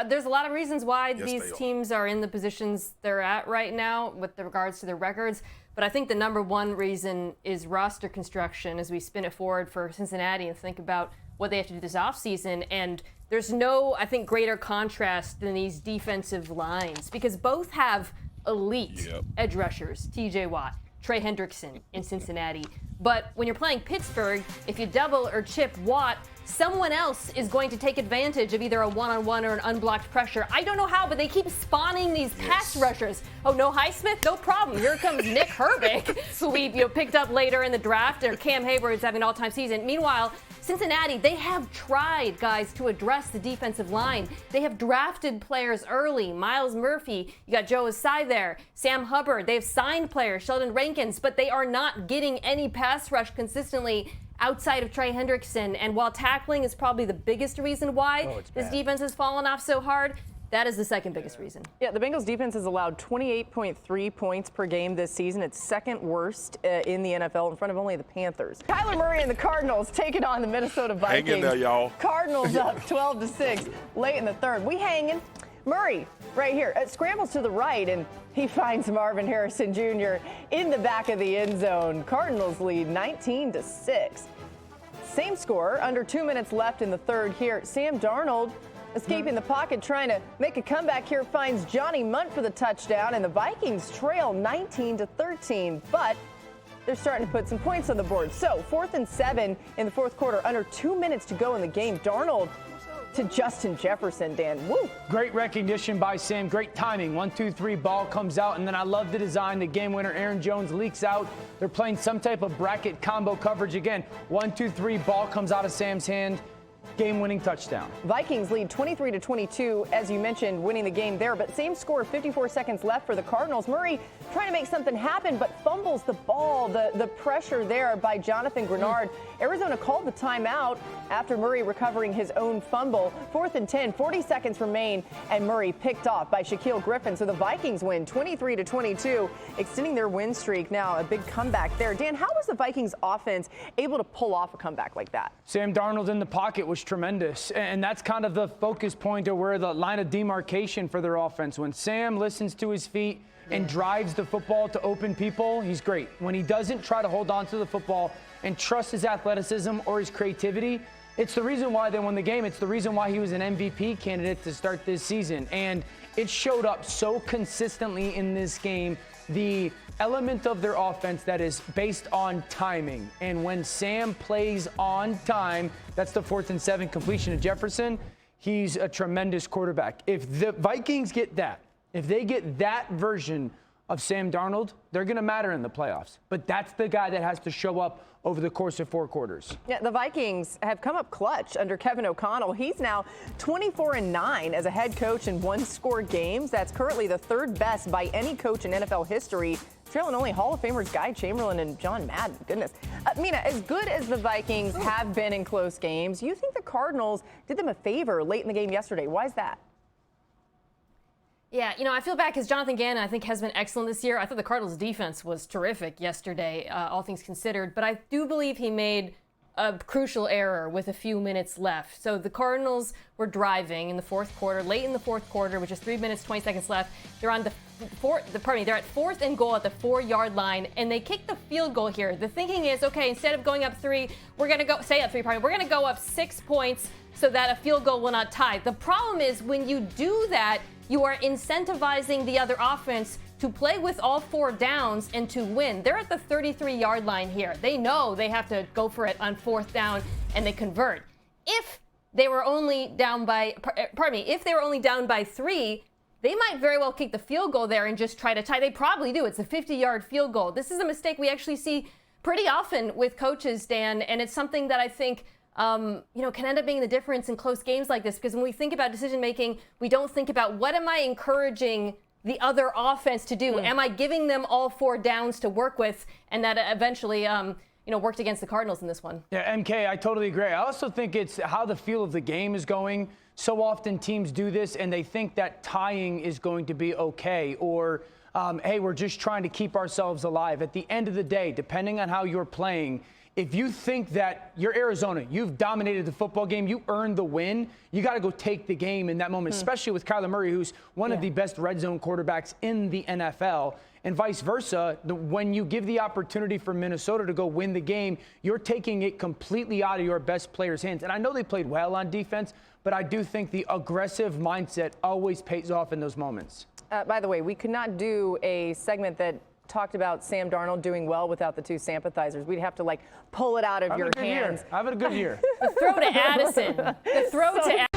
There's a lot of reasons why these teams are in the positions they're at right now with regards to their records. But I think the number one reason is roster construction as we spin it forward for Cincinnati and think about what they have to do this offseason. And there's no, I think, greater contrast than these defensive lines because both have elite edge rushers, TJ Watt, Trey Hendrickson in Cincinnati. But when you're playing Pittsburgh, if you double or chip Watt, someone else is going to take advantage of either a one-on-one or an unblocked pressure. I don't know how, but they keep spawning these pass rushers. Oh, no Highsmith? No problem. Here comes Nick Herbig, who we picked up later in the draft, or Cam Hayward's having an all-time season. Meanwhile, Cincinnati, they have tried, guys, to address the defensive line. They have drafted players early. Miles Murphy, you got Joe Asai there, Sam Hubbard. They have signed players, Sheldon Rankins, but they are not getting any pass rush consistently outside of Trey Hendrickson. And while tackling is probably the biggest reason why this defense has fallen off so hard, that is the second biggest reason. Yeah, the Bengals defense has allowed 28.3 points per game this season. It's second worst in the NFL in front of only the Panthers. Kyler Murray and the Cardinals taking on the Minnesota Vikings. Hang in there, y'all. Cardinals up 12-6 late in the third. We hanging. Murray right here scrambles to the right and he finds Marvin Harrison Jr. in the back of the end zone. Cardinals lead 19-6. Same score, under 2 minutes left in the third here. Sam Darnold escaping the pocket, trying to make a comeback here, finds Johnny Munt for the touchdown, and the Vikings trail 19-13, but they're starting to put some points on the board. So 4th and 7 in the fourth quarter, under 2 minutes to go in the game. Darnold to Justin Jefferson, Dan. Woo! Great recognition by Sam. Great timing. 1-2-3 ball comes out, and then I love the design. The game winner, Aaron Jones, leaks out. They're playing some type of bracket combo coverage again. 1-2-3 ball comes out of Sam's hand. Game-winning touchdown. Vikings lead 23-22, as you mentioned, winning the game there. But same score, 54 seconds left for the Cardinals. Murray trying to make something happen, but fumbles the ball. The pressure there by Jonathan Grenard. Arizona called the timeout after Murray recovering his own fumble. 4th and 10, 40 seconds remain, and Murray picked off by Shaquille Griffin. So the Vikings win 23-22, extending their win streak. Now a big comeback there. Dan, how was the Vikings offense able to pull off a comeback like that? Sam Darnold in the pocket was tremendous, and that's kind of the focus point or where the line of demarcation for their offense. When Sam listens to his feet and drives the football to open people, he's great. When he doesn't try to hold on to the football and trust his athleticism or his creativity, it's the reason why they won the game. It's the reason why he was an MVP candidate to start this season, and it showed up so consistently in this game. The element of their offense that is based on timing. And when Sam plays on time, that's the 4th and 7 completion of Jefferson. He's a tremendous quarterback. If the Vikings get that, if they get that version of Sam Darnold, they're going to matter in the playoffs. But that's the guy that has to show up over the course of 4 quarters. Yeah, the Vikings have come up clutch under Kevin O'Connell. He's now 24-9 as a head coach in one-score games. That's currently the third best by any coach in NFL history, trailing only Hall of Famers Guy Chamberlain and John Madden. Goodness. Mina, as good as the Vikings have been in close games, you think the Cardinals did them a favor late in the game yesterday. Why is that? Yeah, I feel bad because Jonathan Gannon, I think, has been excellent this year. I thought the Cardinals' defense was terrific yesterday, all things considered. But I do believe he made a crucial error with a few minutes left. So the Cardinals were driving in the fourth quarter, late in the fourth quarter, which is 3 minutes, 20 seconds left. They're on they're at 4th and goal at the 4-yard line, and they kick the field goal here. The thinking is, okay, instead of going up 3, we're going to go, we're going to go up 6 points so that a field goal will not tie. The problem is when you do that, you are incentivizing the other offense to play with all 4 downs and to win. They're at the 33-yard line here. They know they have to go for it on 4th down, and they convert. If they were only down by, if they were only down by 3, they might very well kick the field goal there and just try to tie. They probably do. It's a 50-yard field goal. This is a mistake we actually see pretty often with coaches, Dan, and it's something that I think can end up being the difference in close games like this, because when we think about decision making, we don't think about what am I encouraging the other offense to do? Am I giving them all 4 downs to work with? And that eventually, worked against the Cardinals in this one. Yeah, MK, I totally agree. I also think it's how the feel of the game is going. So often teams do this and they think that tying is going to be okay, or hey, we're just trying to keep ourselves alive. At the end of the day, depending on how you're playing, if you think that you're Arizona, you've dominated the football game, you earned the win, you got to go take the game in that moment, especially with Kyler Murray, who's one of the best red zone quarterbacks in the NFL. And vice versa, when you give the opportunity for Minnesota to go win the game, you're taking it completely out of your best players' hands. And I know they played well on defense, but I do think the aggressive mindset always pays off in those moments. By the way, we could not do a segment that talked about Sam Darnold doing well without the two sympathizers. We'd have to, like, pull it out of your hands. Having a good year. The throw to Addison. The throw to Addison.